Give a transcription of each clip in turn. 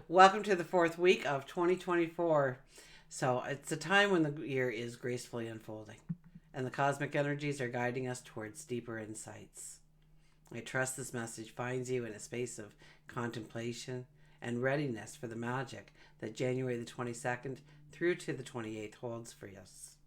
Welcome to the fourth week of 2024. So it's a time when the year is gracefully unfolding and the cosmic energies are guiding us towards deeper insights. I trust this message finds you in a space of contemplation and readiness for the magic that January the 22nd through to the 28th holds for us.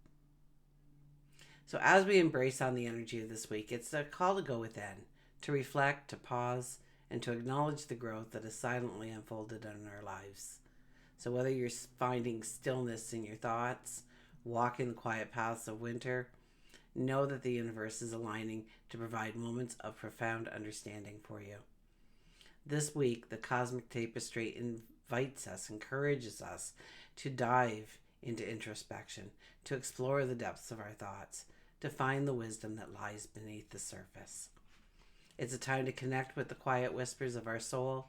So as we embrace on the energy of this week, it's a call to go within, to reflect, to pause, and to acknowledge the growth that is silently unfolded in our lives. So whether you're finding stillness in your thoughts, walking the quiet paths of winter, know that the universe is aligning to provide moments of profound understanding for you. This week, the cosmic tapestry invites us, encourages us to dive into introspection, to explore the depths of our thoughts, to find the wisdom that lies beneath the surface. It's a time to connect with the quiet whispers of our soul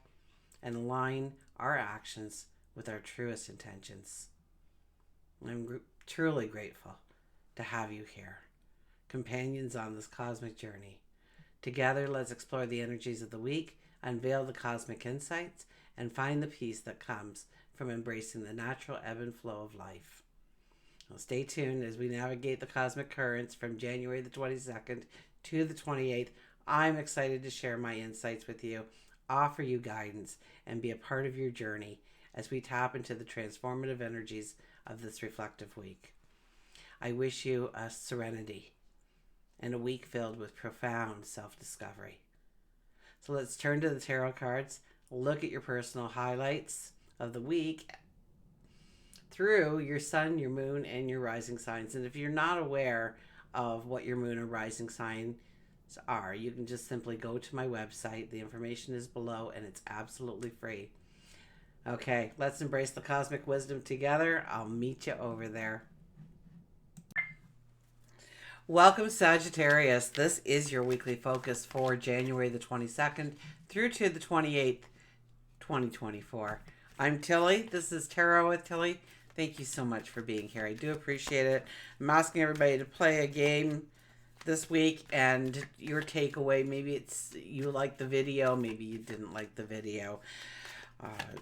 and align our actions with our truest intentions. I'm truly grateful to have you here, companions on this cosmic journey. Together, let's explore the energies of the week, unveil the cosmic insights, and find the peace that comes from embracing the natural ebb and flow of life. Now, stay tuned as we navigate the cosmic currents from January the 22nd to the 28th. I'm excited to share my insights with you, offer you guidance, and be a part of your journey as we tap into the transformative energies of this reflective week. I wish you a serenity and a week filled with profound self-discovery. So let's turn to the tarot cards, look at your personal highlights of the week through your sun, your moon, and your rising signs. And if you're not aware of what your moon or rising sign are, you can just simply go to my website. The information is below and it's absolutely free. Okay, let's embrace the cosmic wisdom together. I'll meet you over there. Welcome, Sagittarius. This is your weekly focus for January the 22nd through to the 28th, 2024. I'm Tilly. This is Tarot with Tilly. Thank you so much for being here. I do appreciate it. I'm asking everybody to play a game this week, and your takeaway, maybe it's you liked the video, maybe you didn't like the video.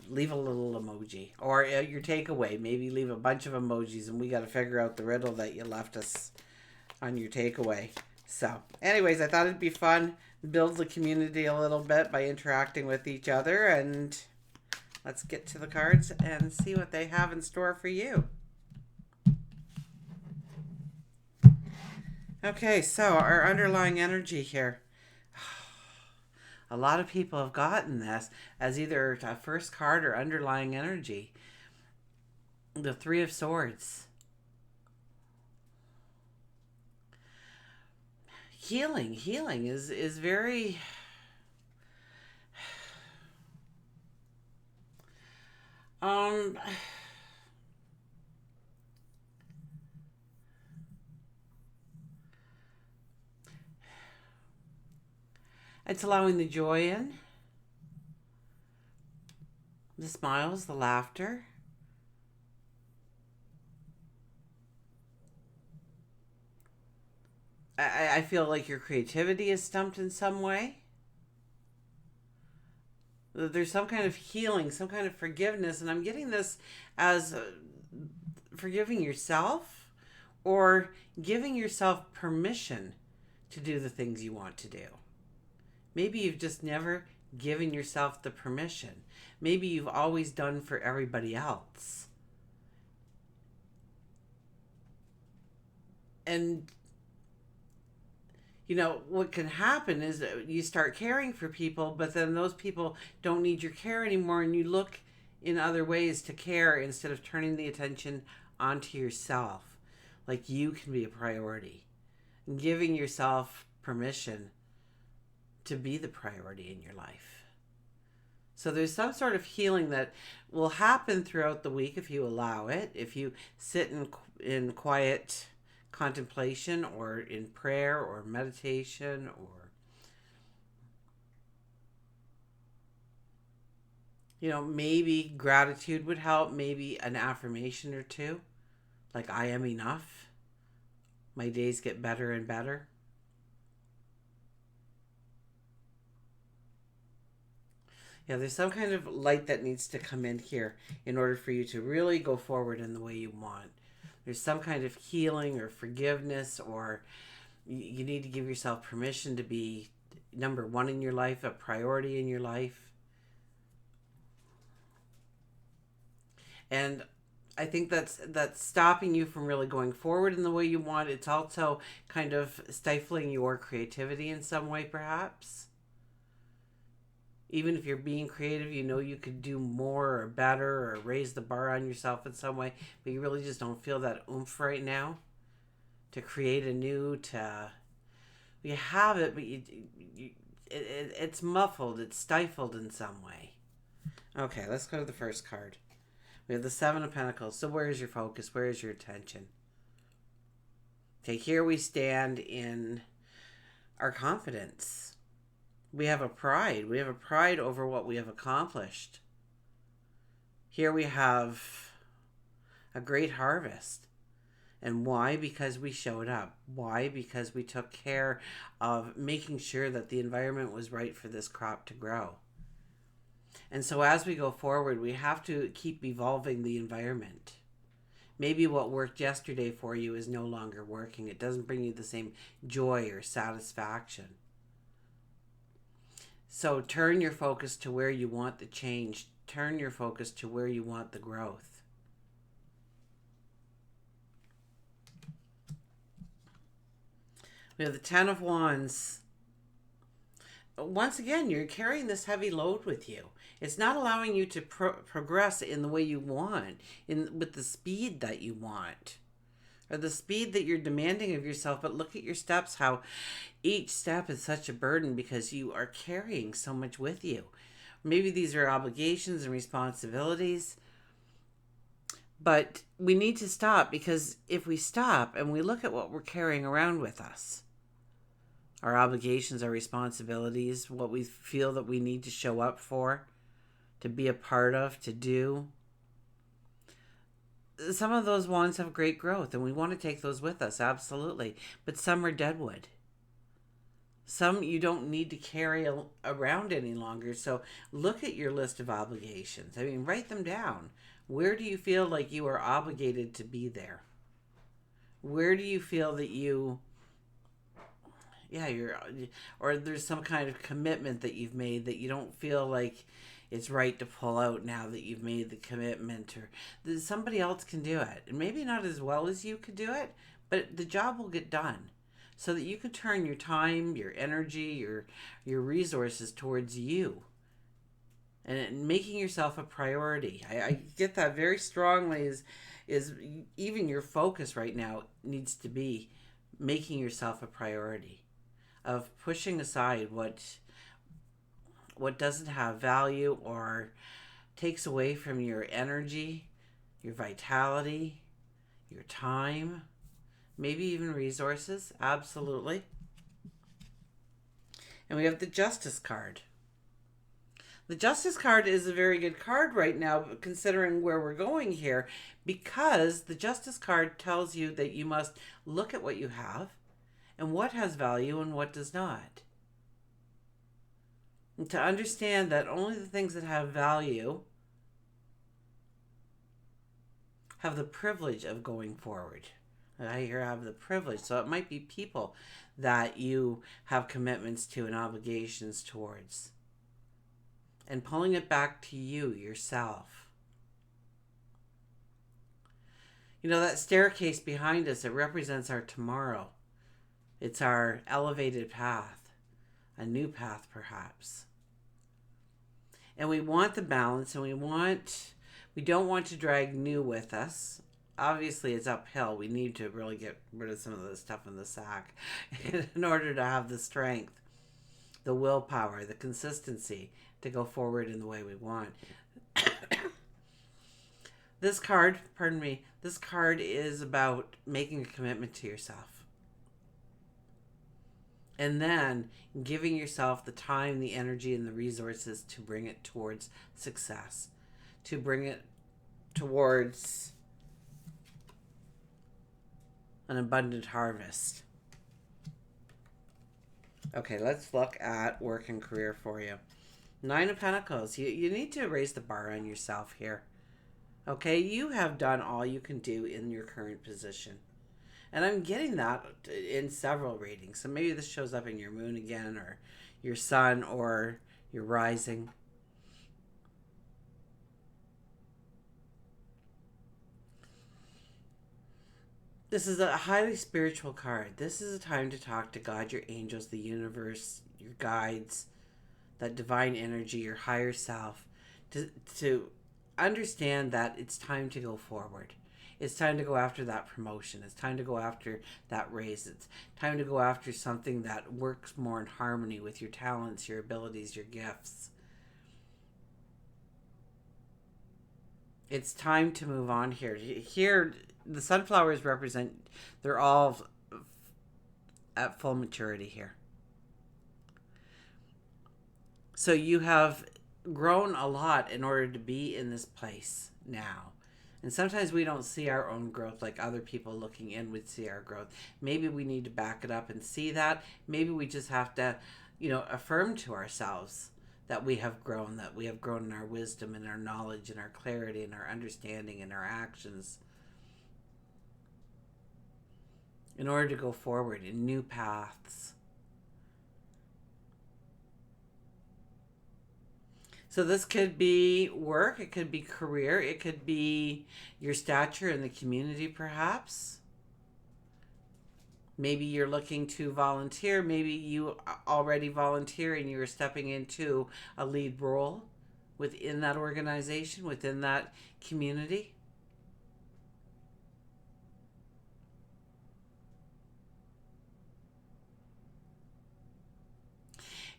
Leave a little emoji, or your takeaway, maybe leave a bunch of emojis, and we got to figure out the riddle that you left us on your takeaway. So anyways, I thought it'd be fun, build the community a little bit by interacting with each other, and let's get to the cards and see what they have in store for you. Okay, so our underlying energy here. A lot of people have gotten this as either a first card or underlying energy. The Three of Swords. Healing is very... It's allowing the joy in, the smiles, the laughter. I feel like your creativity is stumped in some way. There's some kind of healing, some kind of forgiveness, and I'm getting this as forgiving yourself or giving yourself permission to do the things you want to do. Maybe you've just never given yourself the permission. Maybe you've always done for everybody else. And, you know, what can happen is that you start caring for people, but then those people don't need your care anymore, and you look in other ways to care instead of turning the attention onto yourself. Like you can be a priority. And giving yourself permission to be the priority in your life. So there's some sort of healing that will happen throughout the week if you allow it, if you sit in quiet contemplation or in prayer or meditation, or maybe gratitude would help, maybe an affirmation or two, like I am enough, my days get better and better. Yeah, there's some kind of light that needs to come in here in order for you to really go forward in the way you want. There's some kind of healing or forgiveness, or you need to give yourself permission to be number one in your life, a priority in your life. And I think that's stopping you from really going forward in the way you want. It's also kind of stifling your creativity in some way, perhaps. Even if you're being creative, you know you could do more or better or raise the bar on yourself in some way, but you really just don't feel that oomph right now to create anew. You have it, but it's muffled, it's stifled in some way. Okay, let's go to the first card. We have the Seven of Pentacles. So where is your focus? Where is your attention? Okay, here we stand in our confidence. We have a pride. We have a pride over what we have accomplished. Here we have a great harvest. And why? Because we showed up. Why? Because we took care of making sure that the environment was right for this crop to grow. And so as we go forward, we have to keep evolving the environment. Maybe what worked yesterday for you is no longer working. It doesn't bring you the same joy or satisfaction. So turn your focus to where you want the change. Turn your focus to where you want the growth. We have the Ten of Wands. Once again, you're carrying this heavy load with you. It's not allowing you to progress in the way you want, with the speed that you want, or the speed that you're demanding of yourself. But look at your steps, how each step is such a burden because you are carrying so much with you. Maybe these are obligations and responsibilities, but we need to stop, because if we stop and we look at what we're carrying around with us, our obligations, our responsibilities, what we feel that we need to show up for, to be a part of, to do. Some of those wands have great growth, and we want to take those with us, absolutely. But some are deadwood. Some you don't need to carry around any longer. So look at your list of obligations. I mean, write them down. Where do you feel like you are obligated to be there? Where do you feel that or there's some kind of commitment that you've made that you don't feel like it's right to pull out now that you've made the commitment, or that somebody else can do it. And maybe not as well as you could do it, but the job will get done, so that you can turn your time, your energy, your resources towards you and making yourself a priority. I get that very strongly, is even your focus right now needs to be making yourself a priority, of pushing aside what doesn't have value or takes away from your energy, your vitality, your time, maybe even resources. Absolutely. And we have the Justice card. The Justice card is a very good card right now, considering where we're going here, because the Justice card tells you that you must look at what you have and what has value and what does not. And to understand that only the things that have value have the privilege of going forward. I hear have the privilege. So it might be people that you have commitments to and obligations towards. And pulling it back to you, yourself. You know, that staircase behind us, it represents our tomorrow. It's our elevated path, a new path perhaps. And we want the balance, and we don't want to drag new with us. Obviously, it's uphill. We need to really get rid of some of the stuff in the sack in order to have the strength, the willpower, the consistency to go forward in the way we want. This card is about making a commitment to yourself. And then giving yourself the time, the energy, and the resources to bring it towards success, to bring it towards an abundant harvest. Okay, let's look at work and career for you. Nine of Pentacles. You need to raise the bar on yourself here. Okay, you have done all you can do in your current position. And I'm getting that in several readings. So maybe this shows up in your moon again, or your sun, or your rising. This is a highly spiritual card. This is a time to talk to God, your angels, the universe, your guides, that divine energy, your higher self, to understand that it's time to go forward. It's time to go after that promotion. It's time to go after that raise. It's time to go after something that works more in harmony with your talents, your abilities, your gifts. It's time to move on here. Here, the sunflowers represent, they're all at full maturity here. So you have grown a lot in order to be in this place now. And sometimes we don't see our own growth like other people looking in would see our growth. Maybe we need to back it up and see that. Maybe we just have to, affirm to ourselves that we have grown in our wisdom and our knowledge and our clarity and our understanding and our actions in order to go forward in new paths. So this could be work, it could be career, it could be your stature in the community perhaps. Maybe you're looking to volunteer, maybe you already volunteer and you're stepping into a lead role within that organization, within that community.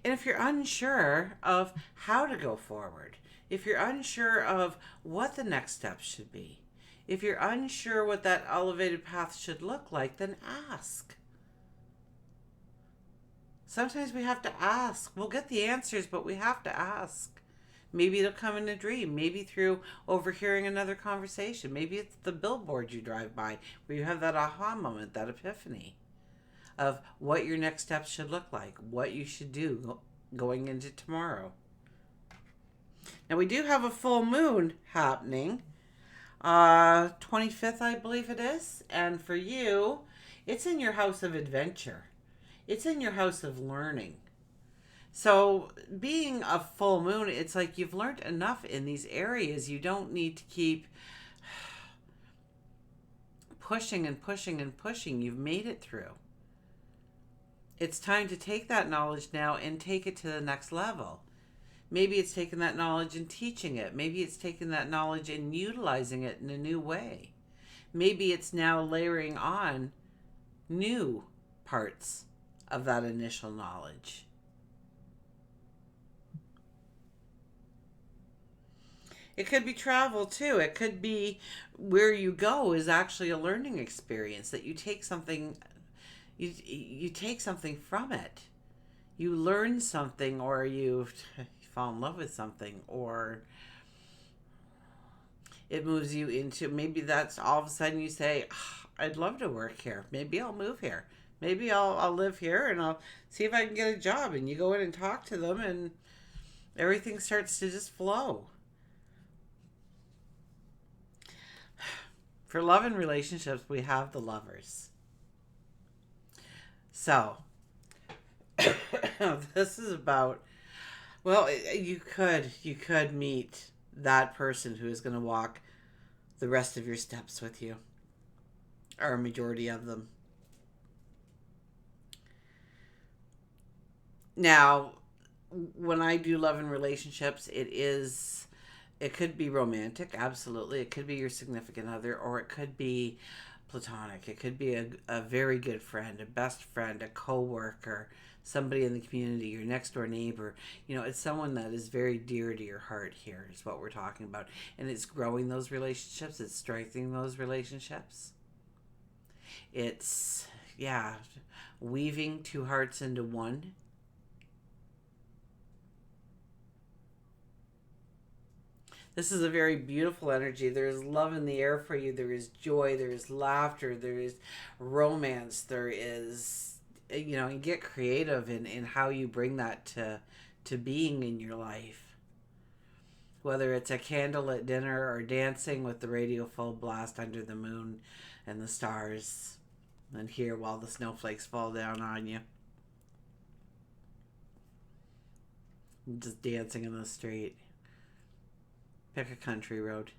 And if you're unsure of how to go forward, if you're unsure of what the next steps should be, if you're unsure what that elevated path should look like, then ask. Sometimes we have to ask. We'll get the answers, but we have to ask. Maybe it'll come in a dream. Maybe through overhearing another conversation. Maybe it's the billboard you drive by where you have that aha moment, that epiphany of what your next steps should look like, what you should do going into tomorrow. Now we do have a full moon happening, 25th, I believe it is, and for you, it's in your house of adventure. It's in your house of learning. So being a full moon, it's like you've learned enough in these areas. You don't need to keep pushing and pushing and pushing. You've made it through. It's time to take that knowledge now and take it to the next level. Maybe it's taking that knowledge and teaching it. Maybe it's taking that knowledge and utilizing it in a new way. Maybe it's now layering on new parts of that initial knowledge. It could be travel too. It could be where you go is actually a learning experience, that you take something you take something from it. You learn something, or you fall in love with something, or it moves you into, maybe that's all of a sudden you say, I'd love to work here. Maybe I'll move here. Maybe I'll live here and I'll see if I can get a job. And you go in and talk to them and everything starts to just flow. For love and relationships, we have the Lovers. So, this is about, well, you could meet that person who is going to walk the rest of your steps with you, or a majority of them. Now, when I do love and relationships, it could be romantic, absolutely. It could be your significant other, or it could be platonic. It could be a very good friend, a best friend, a co-worker, somebody in the community, your next door neighbor. It's someone that is very dear to your heart here is what we're talking about. And it's growing those relationships. It's strengthening those relationships. It's, weaving two hearts into one. This is a very beautiful energy. There is love in the air for you. There is joy. There is laughter. There is romance. There is, you get creative in how you bring that to being in your life. Whether it's a candlelit dinner or dancing with the radio full blast under the moon and the stars, and here while the snowflakes fall down on you. Just dancing in the street. Pick a country road.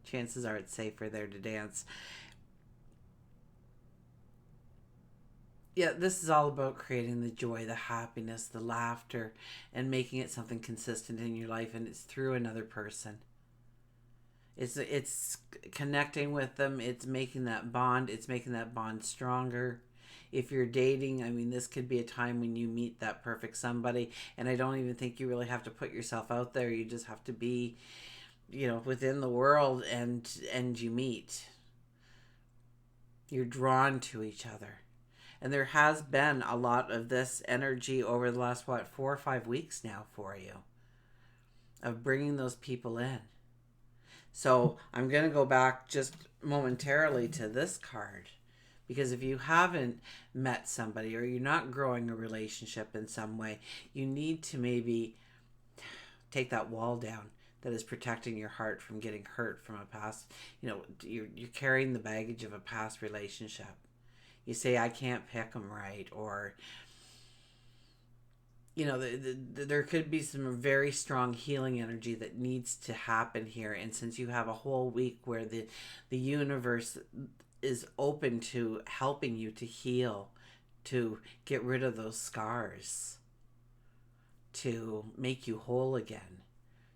Chances are it's safer there to dance. Yeah, this is all about creating the joy, the happiness, the laughter, and making it something consistent in your life, and it's through another person. It's connecting with them, it's making that bond, stronger. If you're dating, I mean, this could be a time when you meet that perfect somebody, and I don't even think you really have to put yourself out there. You just have to be, within the world, and you meet. You're drawn to each other. And there has been a lot of this energy over the last, 4 or 5 weeks now for you, of bringing those people in. So I'm going to go back just momentarily to this card, because if you haven't met somebody or you're not growing a relationship in some way, you need to maybe take that wall down that is protecting your heart from getting hurt from a past. You're carrying the baggage of a past relationship. You say, I can't pick them right, or, there could be some very strong healing energy that needs to happen here. And since you have a whole week where the universe is open to helping you to heal, to get rid of those scars, to make you whole again,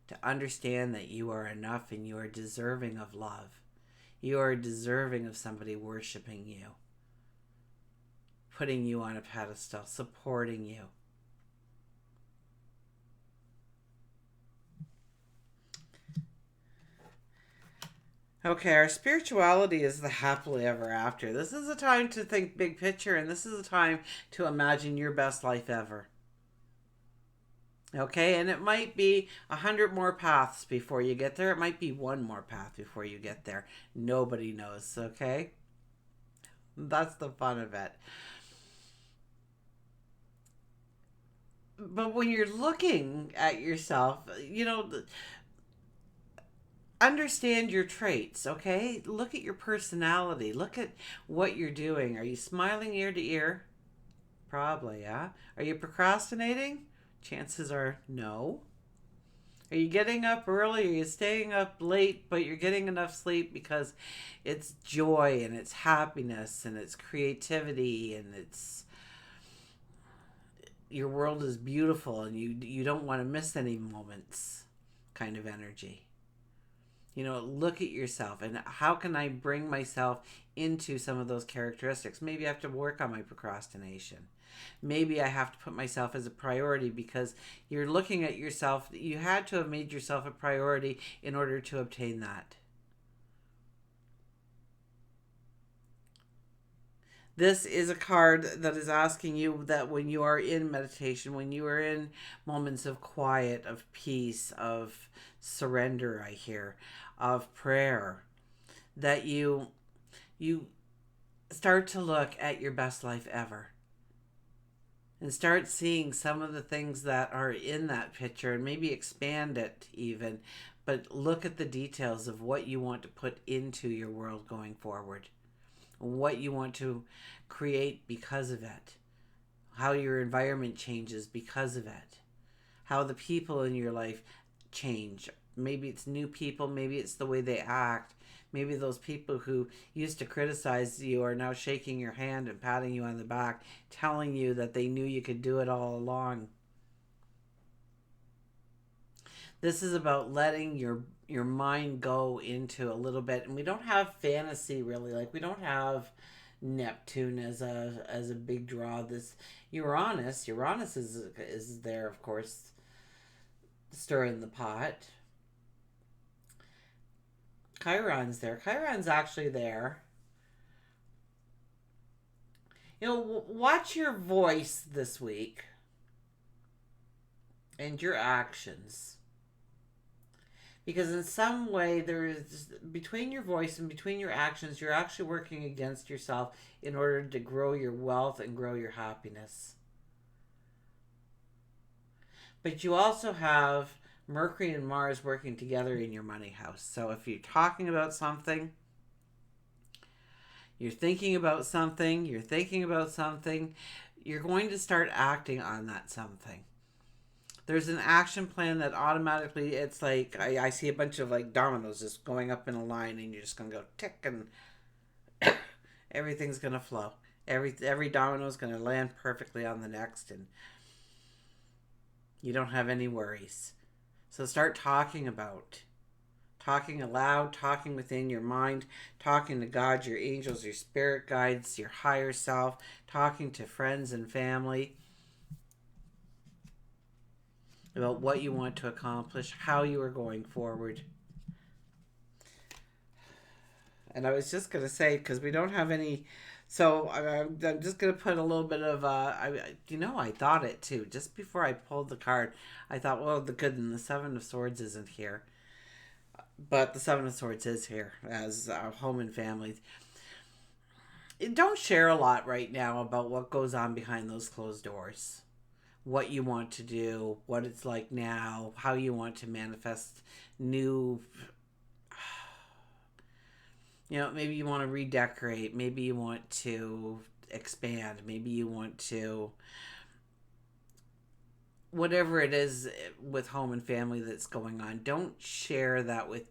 to understand that you are enough and you are deserving of love. You are deserving of somebody worshiping you, putting you on a pedestal, supporting you. Okay, our spirituality is the happily ever after. This is a time to think big picture, and this is a time to imagine your best life ever. Okay, and it might be 100 more paths before you get there. It might be one more path before you get there. Nobody knows, okay? That's the fun of it. But when you're looking at yourself, understand your traits, okay? Look at your personality. Look at what you're doing. Are you smiling ear to ear? Probably, yeah. Are you procrastinating? Chances are no. Are you getting up early? Are you staying up late, but you're getting enough sleep because it's joy and it's happiness and it's creativity and it's your world is beautiful and you don't want to miss any moments kind of energy. Look at yourself and how can I bring myself into some of those characteristics? Maybe I have to work on my procrastination. Maybe I have to put myself as a priority, because you're looking at yourself. You had to have made yourself a priority in order to obtain that. This is a card that is asking you that when you are in meditation, when you are in moments of quiet, of peace, of surrender, I hear, of prayer, that you start to look at your best life ever. And start seeing some of the things that are in that picture and maybe expand it even. But look at the details of what you want to put into your world going forward. What you want to create because of it. How your environment changes because of it. How the people in your life change. Maybe it's new people. Maybe it's the way they act. Maybe those people who used to criticize you are now shaking your hand and patting you on the back, telling you that they knew you could do it all along. This is about letting your mind go into a little bit. And we don't have fantasy really. Like, we don't have Neptune as a big draw. This Uranus is there, of course, stirring the pot. Chiron's there. Chiron's actually there. Watch your voice this week and your actions. Because in some way, there is, between your voice and between your actions, you're actually working against yourself in order to grow your wealth and grow your happiness. But you also have Mercury and Mars working together in your money house. So if you're talking about something, you're thinking about something, you're going to start acting on that something. There's an action plan that automatically, it's like, I see a bunch of like dominoes just going up in a line, and you're just going to go tick, and everything's going to flow. Every domino is going to land perfectly on the next, and you don't have any worries. So start talking aloud, talking within your mind, talking to God, your angels, your spirit guides, your higher self, talking to friends and family about what you want to accomplish, how you are going forward. And I was just going to say, because we don't have any, so I'm just going to put a little bit of, I thought it too. Just before I pulled the card, I thought, well, the Seven of Swords isn't here. But the Seven of Swords is here as home and family. Don't share a lot right now about what goes on behind those closed doors. What you want to do, what it's like now, how you want to manifest new. Maybe you want to redecorate. Maybe you want to expand. Maybe you want to. Whatever it is with home and family that's going on, don't share that with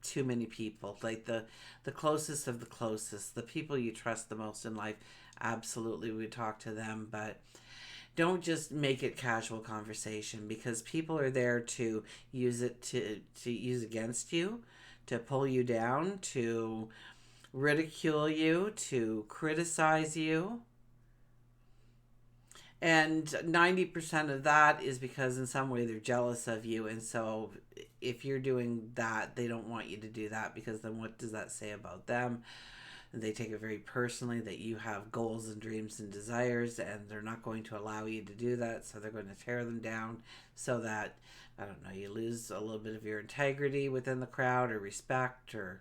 too many people. Like the closest of the closest, the people you trust the most in life, absolutely we talk to them, but don't just make it casual conversation, because people are there to use it to use against you, to pull you down, to ridicule you, to criticize you. And 90% of that is because in some way they're jealous of you. And so if you're doing that, they don't want you to do that, because then what does that say about them? And they take it very personally that you have goals and dreams and desires, and they're not going to allow you to do that. So they're going to tear them down so that, I don't know, you lose a little bit of your integrity within the crowd, or respect, or...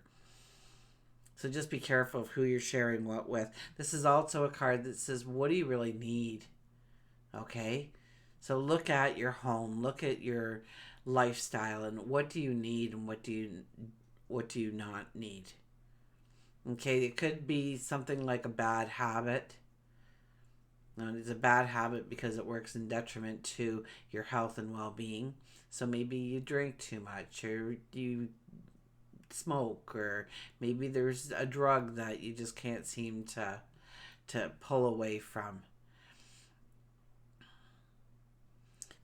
So just be careful of who you're sharing what with. This is also a card that says, what do you really need? Okay, so look at your home, look at your lifestyle, and what do you need and what do you not need? Okay, it could be something like a bad habit. And it's a bad habit because it works in detriment to your health and well-being. So maybe you drink too much, or you smoke, or maybe there's a drug that you just can't seem to pull away from.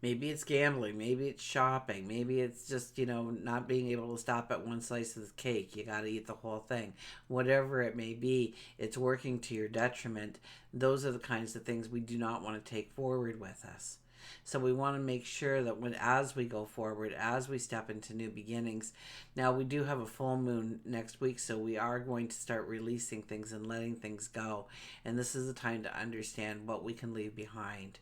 Maybe it's gambling. Maybe it's shopping. Maybe it's just, not being able to stop at one slice of the cake. You got to eat the whole thing. Whatever it may be, it's working to your detriment. Those are the kinds of things we do not want to take forward with us. So we want to make sure that as we go forward, as we step into new beginnings, now we do have a full moon next week, so we are going to start releasing things and letting things go. And this is the time to understand what we can leave behind,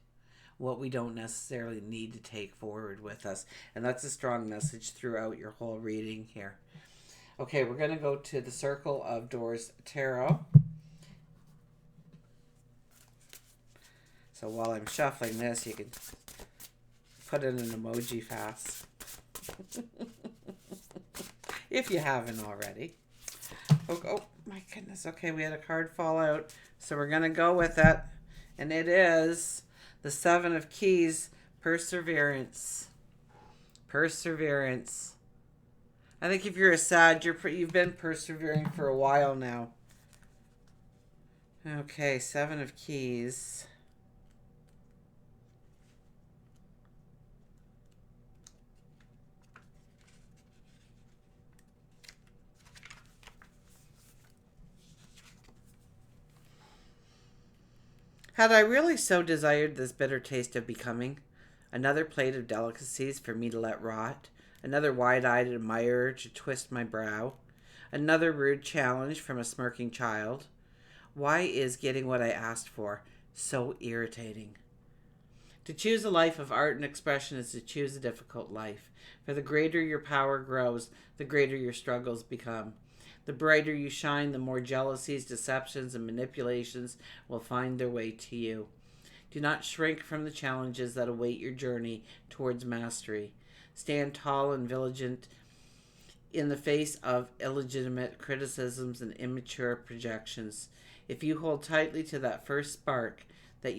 what we don't necessarily need to take forward with us. And that's a strong message throughout your whole reading here. Okay, we're going to go to the Circle of Doors Tarot. So while I'm shuffling this, you can put in an emoji fast. If you haven't already. Oh, my goodness. Okay, we had a card fall out. So we're going to go with it. And it is the Seven of Keys, perseverance. Perseverance. I think if you're a Sag, you've been persevering for a while now. Okay, Seven of Keys. Had I really so desired this bitter taste of becoming, another plate of delicacies for me to let rot, another wide-eyed admirer to twist my brow, another rude challenge from a smirking child, why is getting what I asked for so irritating? To choose a life of art and expression is to choose a difficult life, for the greater your power grows, the greater your struggles become. The brighter you shine, the more jealousies, deceptions, and manipulations will find their way to you. Do not shrink from the challenges that await your journey towards mastery. Stand tall and vigilant in the face of illegitimate criticisms and immature projections. If you hold tightly to that first spark that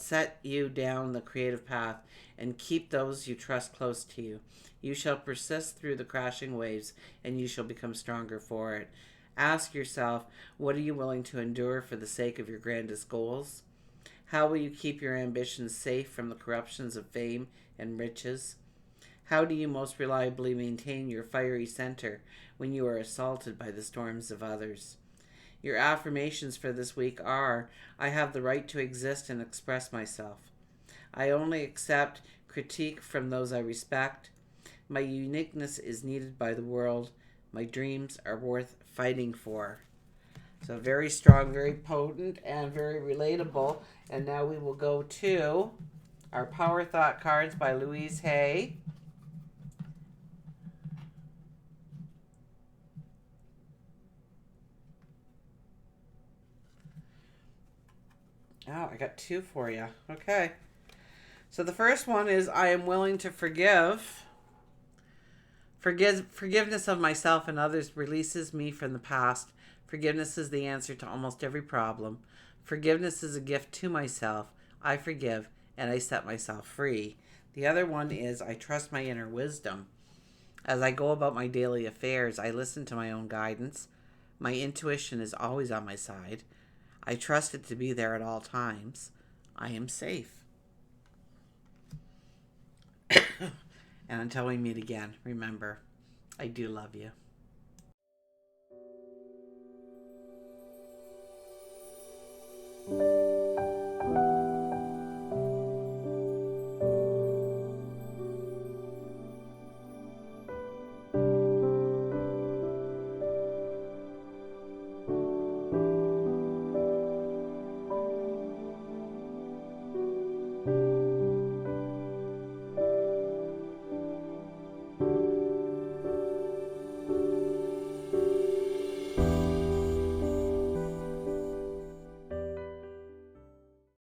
set you down the creative path and keep those you trust close to you, you shall persist through the crashing waves and you shall become stronger for it. Ask yourself, what are you willing to endure for the sake of your grandest goals? How will you keep your ambitions safe from the corruptions of fame and riches? How do you most reliably maintain your fiery center when you are assaulted by the storms of others? Your affirmations for this week are: I have the right to exist and express myself. I only accept critique from those I respect. My uniqueness is needed by the world. My dreams are worth fighting for. So very strong, very potent, and very relatable. And now we will go to our Power Thought cards by Louise Hay. Oh, I got two for you. Okay. So the first one is, I am willing to forgive. Forgiveness of myself and others releases me from the past. Forgiveness is the answer to almost every problem. Forgiveness is a gift to myself. I forgive and I set myself free. The other one is, I trust my inner wisdom. As I go about my daily affairs, I listen to my own guidance. My intuition is always on my side. I trust it to be there at all times. I am safe. And until we meet again, remember, I do love you.